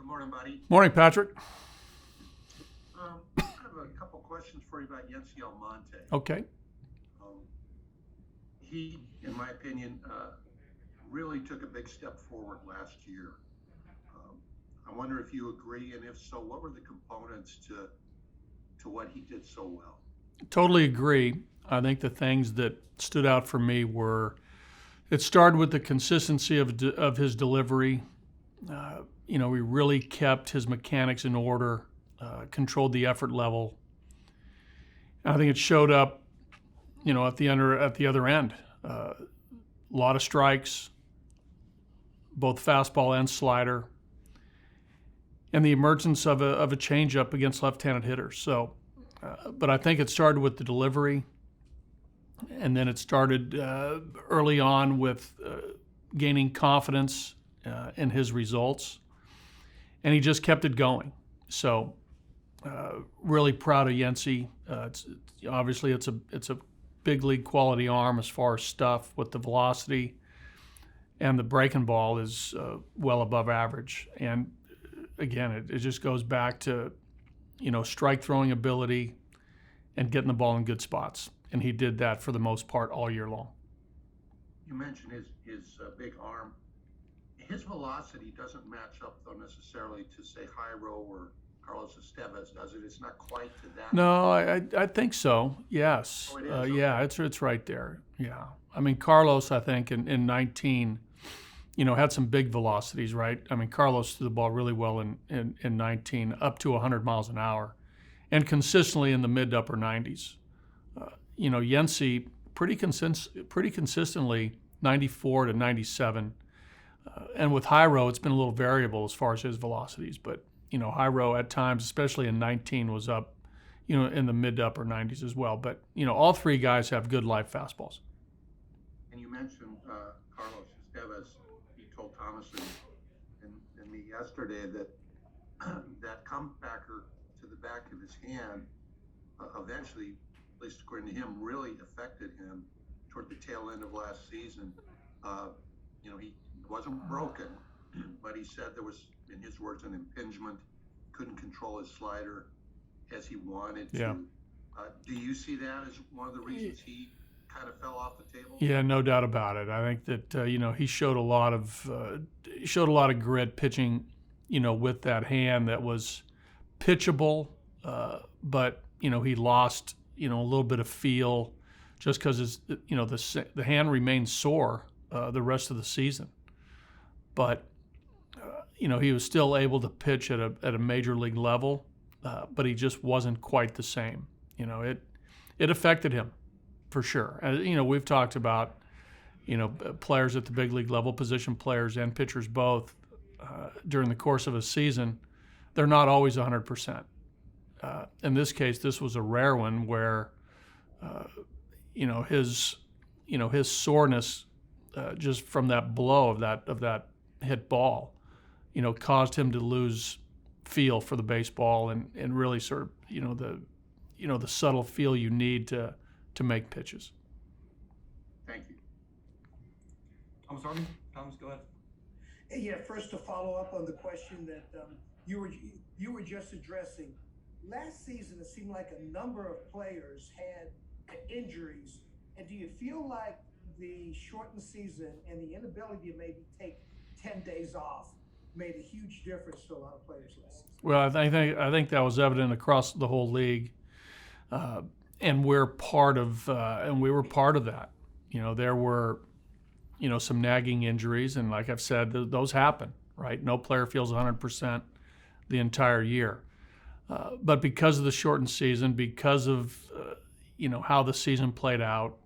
Good morning, buddy. Morning, Patrick. I have a couple questions for you about Yency Almonte. Okay. Um, he, in my opinion, really took a big step forward last year. Um, I wonder if you agree, and if so, what were the components to what he did so well? Totally agree. I think the things that stood out for me were it started with the consistency of his delivery. He really kept his mechanics in order, controlled the effort level. And I think it showed up, at the other end. A lot of strikes, both fastball and slider, and the emergence of a changeup against left-handed hitters. So, but I think it started with the delivery, and then it started early on with gaining confidence in his results, and he just kept it going. So, really proud of Yency. Obviously it's a big league quality arm as far as stuff with the velocity, and the breaking ball is well above average. And again, it just goes back to strike throwing ability and getting the ball in good spots. And he did that for the most part all year long. You mentioned his big arm. His velocity doesn't match up, though, necessarily to, say, Jairo or Carlos Estevez, does it? It's not quite to that. No, I think so. Yes. Oh, it is? Okay. Yeah, it's right there. Yeah. I mean, Carlos, I think in 19, had some big velocities, right? I mean, Carlos threw the ball really well in 19, up to 100 miles an hour, and consistently in the mid to upper 90s. Yency pretty consistently 94 to 97. And with Jairo, it's been a little variable as far as his velocities. But, Jairo at times, especially in 19, was up, in the mid to upper 90s as well. But, all three guys have good live fastballs. And you mentioned Carlos Estevez. He told Thomas and me yesterday that that comebacker to the back of his hand eventually, at least according to him, really affected him toward the tail end of last season. He wasn't broken, but he said there was, in his words, an impingement. Couldn't control his slider as he wanted to. Yeah. Do you see that as one of the reasons he kind of fell off the table? Yeah, no doubt about it. I think that he showed a lot of grit pitching, with that hand that was pitchable, but he lost a little bit of feel just because the hand remained sore the rest of the season. But he was still able to pitch at a major league level, but he just wasn't quite the same. It affected him for sure. We've talked about players at the big league level, position players and pitchers both, during the course of a season. They're not always 100%. In this case, this was a rare one where his soreness just from that blow of that hit ball, caused him to lose feel for the baseball and really sort of the subtle feel you need to make pitches. Thank you. Thomas Harvey. Thomas, go ahead. Yeah, first to follow up on the question that you were just addressing. Last season, it seemed like a number of players had injuries. And do you feel like the shortened season and the inability to maybe take 10 days off made a huge difference to a lot of players last season? Well, I think that was evident across the whole league, and we were part of that. There were some nagging injuries, and like I've said, those happen, right? No player feels 100% the entire year. But because of the shortened season, because of how the season played out,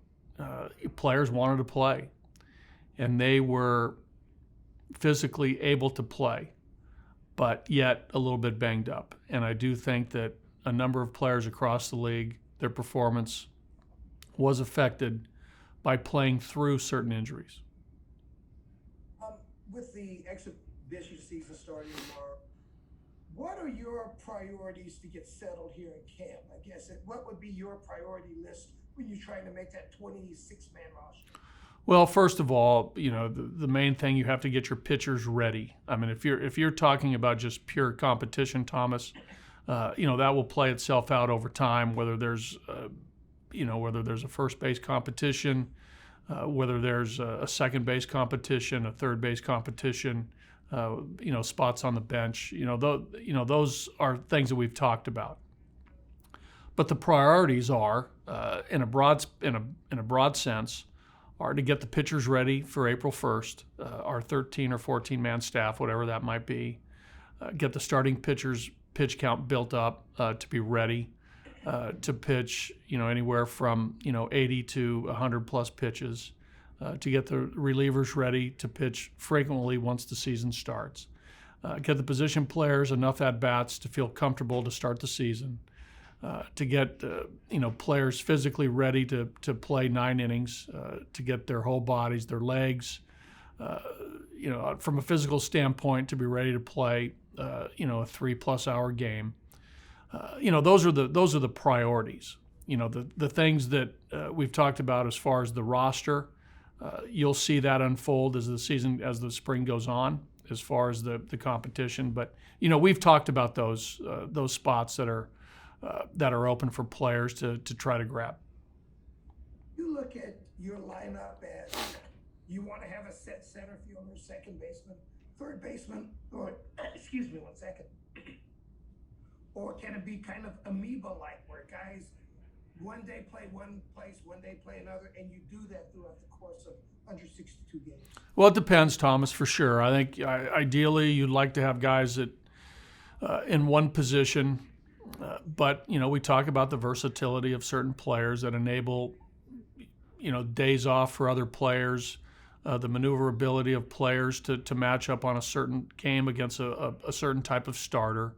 players wanted to play, and they were physically able to play, but yet a little bit banged up. And I do think that a number of players across the league, their performance was affected by playing through certain injuries. With the exhibition season starting tomorrow, what are your priorities to get settled here in camp? I guess what would be your priority list when you're trying to make that 26-man roster? Well, first of all, the main thing, you have to get your pitchers ready. I mean, if you're talking about just pure competition, Thomas, that will play itself out over time. Whether there's a first base competition, whether there's a second base competition, a third base competition, spots on the bench. Those are things that we've talked about. But the priorities are, in a broad sense, are to get the pitchers ready for April 1st, our 13 or 14 man staff, whatever that might be, get the starting pitchers' pitch count built up to be ready to pitch, anywhere from 80 to 100 plus pitches, to get the relievers ready to pitch frequently once the season starts, get the position players enough at bats to feel comfortable to start the season. To get players physically ready to play 9 innings, to get their whole bodies, their legs, from a physical standpoint, to be ready to play, a 3+ hour game. Those are the priorities. The things that we've talked about as far as the roster. You'll see that unfold as the spring goes on, as far as the competition. But we've talked about those spots that are open for players to try to grab. You look at your lineup as you want to have a set center fielder, second baseman, third baseman, or excuse me one second. Or can it be kind of amoeba-like, where guys one day play one place, one day play another, and you do that throughout the course of under 62 games? Well, it depends, Thomas, for sure. I think ideally you'd like to have guys that in one position. But we talk about the versatility of certain players that enable, days off for other players, the maneuverability of players to match up on a certain game against a certain type of starter.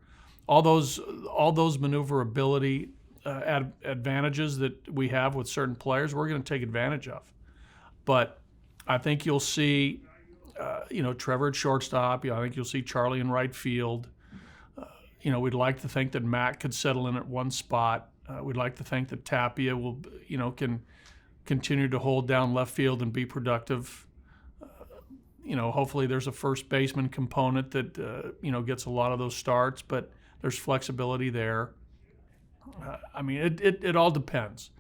All those maneuverability advantages that we have with certain players, we're going to take advantage of. But I think you'll see, Trevor at shortstop. I think you'll see Charlie in right field. We'd like to think that Matt could settle in at one spot. We'd like to think that Tapia will, can continue to hold down left field and be productive. Hopefully there's a first baseman component that, gets a lot of those starts, but there's flexibility there. It all depends.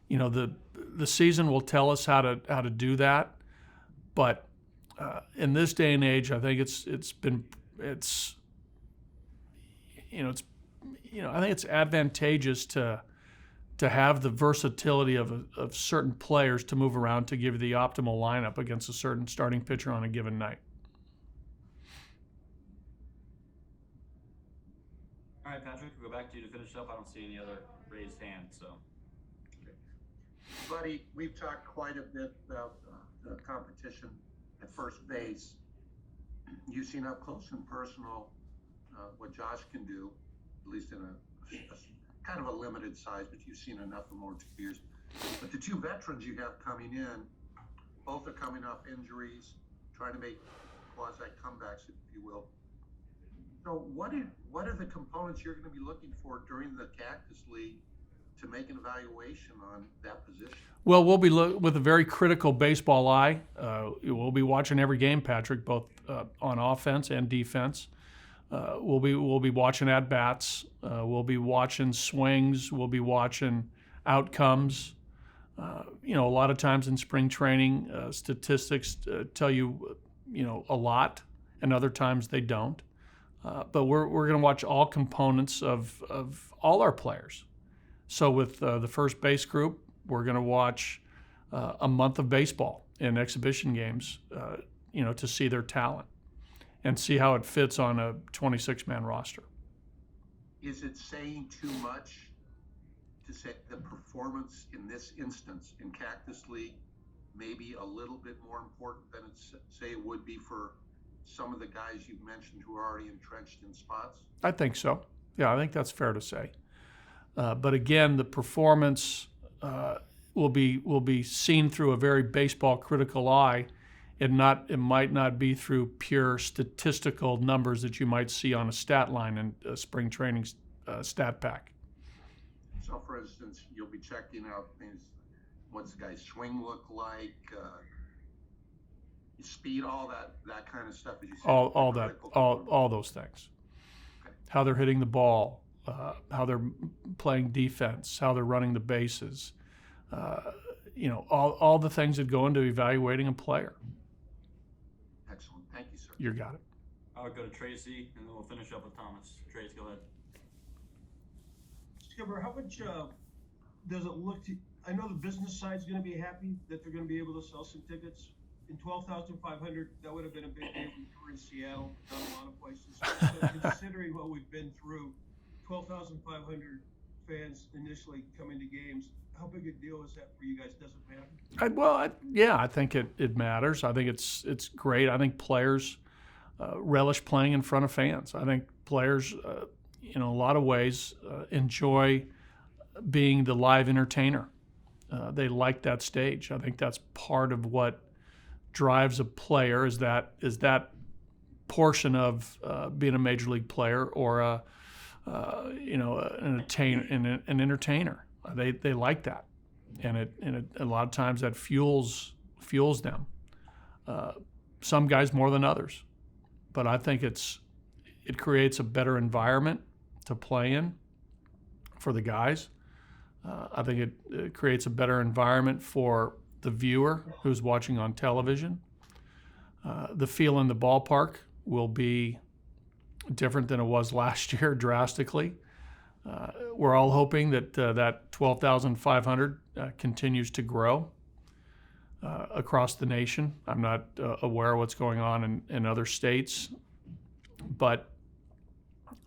The season will tell us how to do that, but in this day and age, I think I think it's advantageous to have the versatility of certain players to move around to give you the optimal lineup against a certain starting pitcher on a given night. All right, Patrick, we'll go back to you to finish up. I don't see any other raised hands, so. Buddy, we've talked quite a bit about the competition at first base. You've seen up close and personal what Josh can do, at least in a kind of a limited size, but you've seen enough in more 2 years. But the 2 veterans you have coming in, both are coming off injuries, trying to make quasi comebacks, if you will. So what are the components you're going to be looking for during the Cactus League to make an evaluation on that position? Well, we'll be with a very critical baseball eye. We'll be watching every game, Patrick, both on offense and defense. We'll be watching at bats. We'll be watching swings. We'll be watching outcomes. A lot of times in spring training, statistics tell you, a lot, and other times they don't. But we're going to watch all components of all our players. So with the first base group, we're going to watch a month of baseball in exhibition games, to see their talent and see how it fits on a 26-man roster. Is it saying too much to say the performance in this instance in Cactus League may be a little bit more important than it would be for some of the guys you've mentioned who are already entrenched in spots? I think so. Yeah, I think that's fair to say. But again, the performance will be seen through a very baseball critical eye. It might not be through pure statistical numbers that you might see on a stat line in a spring training stat pack. So, for instance, you'll be checking out things. What's the guy's swing look like? speed, all that kind of stuff, as you said. all that, critical all those things. Okay. How they're hitting the ball, how they're playing defense, how they're running the bases. All the things that go into evaluating a player. Excellent. Thank you, sir. You got it. I would go to Tracy, and then we'll finish up with Thomas. Trace, go ahead. Skipper, how much does it look to? I know the business side's going to be happy that they're going to be able to sell some tickets. In 12,500, that would have been a big day when you were in Seattle, not a lot of places. So considering what we've been through, 12,500 fans initially coming to games, how big a deal is that for you guys? Does it matter? I think it matters. I think it's great. I think players relish playing in front of fans. I think players, in a lot of ways, enjoy being the live entertainer. They like that stage. I think that's part of what drives a player is that portion of being a major league player or an entertainer. They like that, and a lot of times that fuels them. Some guys more than others, but I think it creates a better environment to play in for the guys. I think it creates a better environment for the viewer who's watching on television. The feel in the ballpark will be different than it was last year drastically. We're all hoping that that 12,500 continues to grow across the nation. I'm not aware of what's going on in other states, but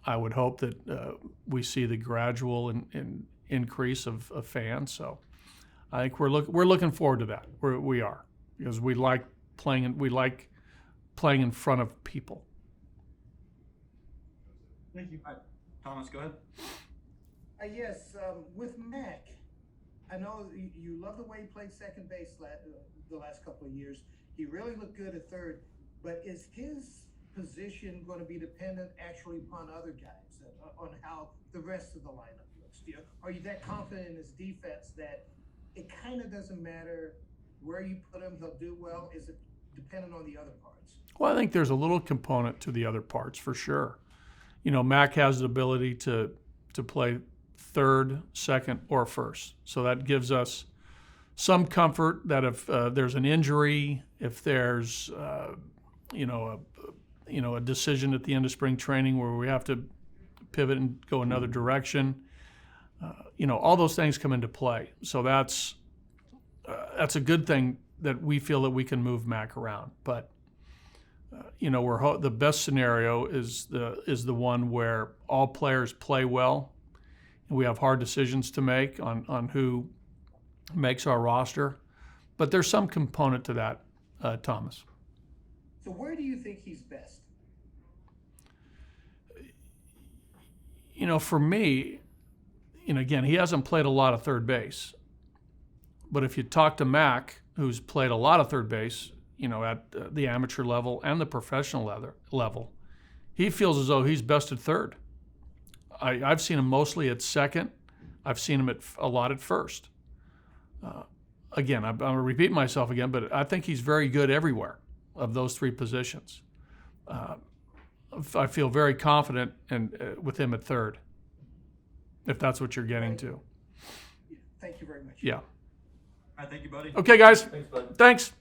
I would hope that we see the gradual increase of fans. So I think we're looking forward to that. We are, because we like playing in front of people. Thank you. All right, Thomas, go ahead. Yes, with Mac, I know you love the way he played second base the last couple of years. He really looked good at third, but is his position going to be dependent actually upon other guys, on how the rest of the lineup looks? Are you that confident in his defense that it kind of doesn't matter where you put him, he'll do well? Is it dependent on the other parts? Well, I think there's a little component to the other parts for sure. Mac has the ability to play third, second, or first. So that gives us some comfort that if there's an injury, if there's a decision at the end of spring training where we have to pivot and go another direction, all those things come into play. So that's a good thing that we feel that we can move Mac around. But the best scenario is the one where all players play well, and we have hard decisions to make on who makes our roster. But there's some component to that, Thomas. So where do you think he's best? For me, again, he hasn't played a lot of third base. But if you talk to Mac, who's played a lot of third base, at the amateur level and the professional level, he feels as though he's best at third. I've seen him mostly at second. I've seen him a lot at first. Again, I'm going to repeat myself again, but I think he's very good everywhere of those three positions. I feel very confident with him at third, if that's what you're getting to. Thank you very much. Yeah. All right, thank you, buddy. Okay, guys. Thanks, bud. Thanks.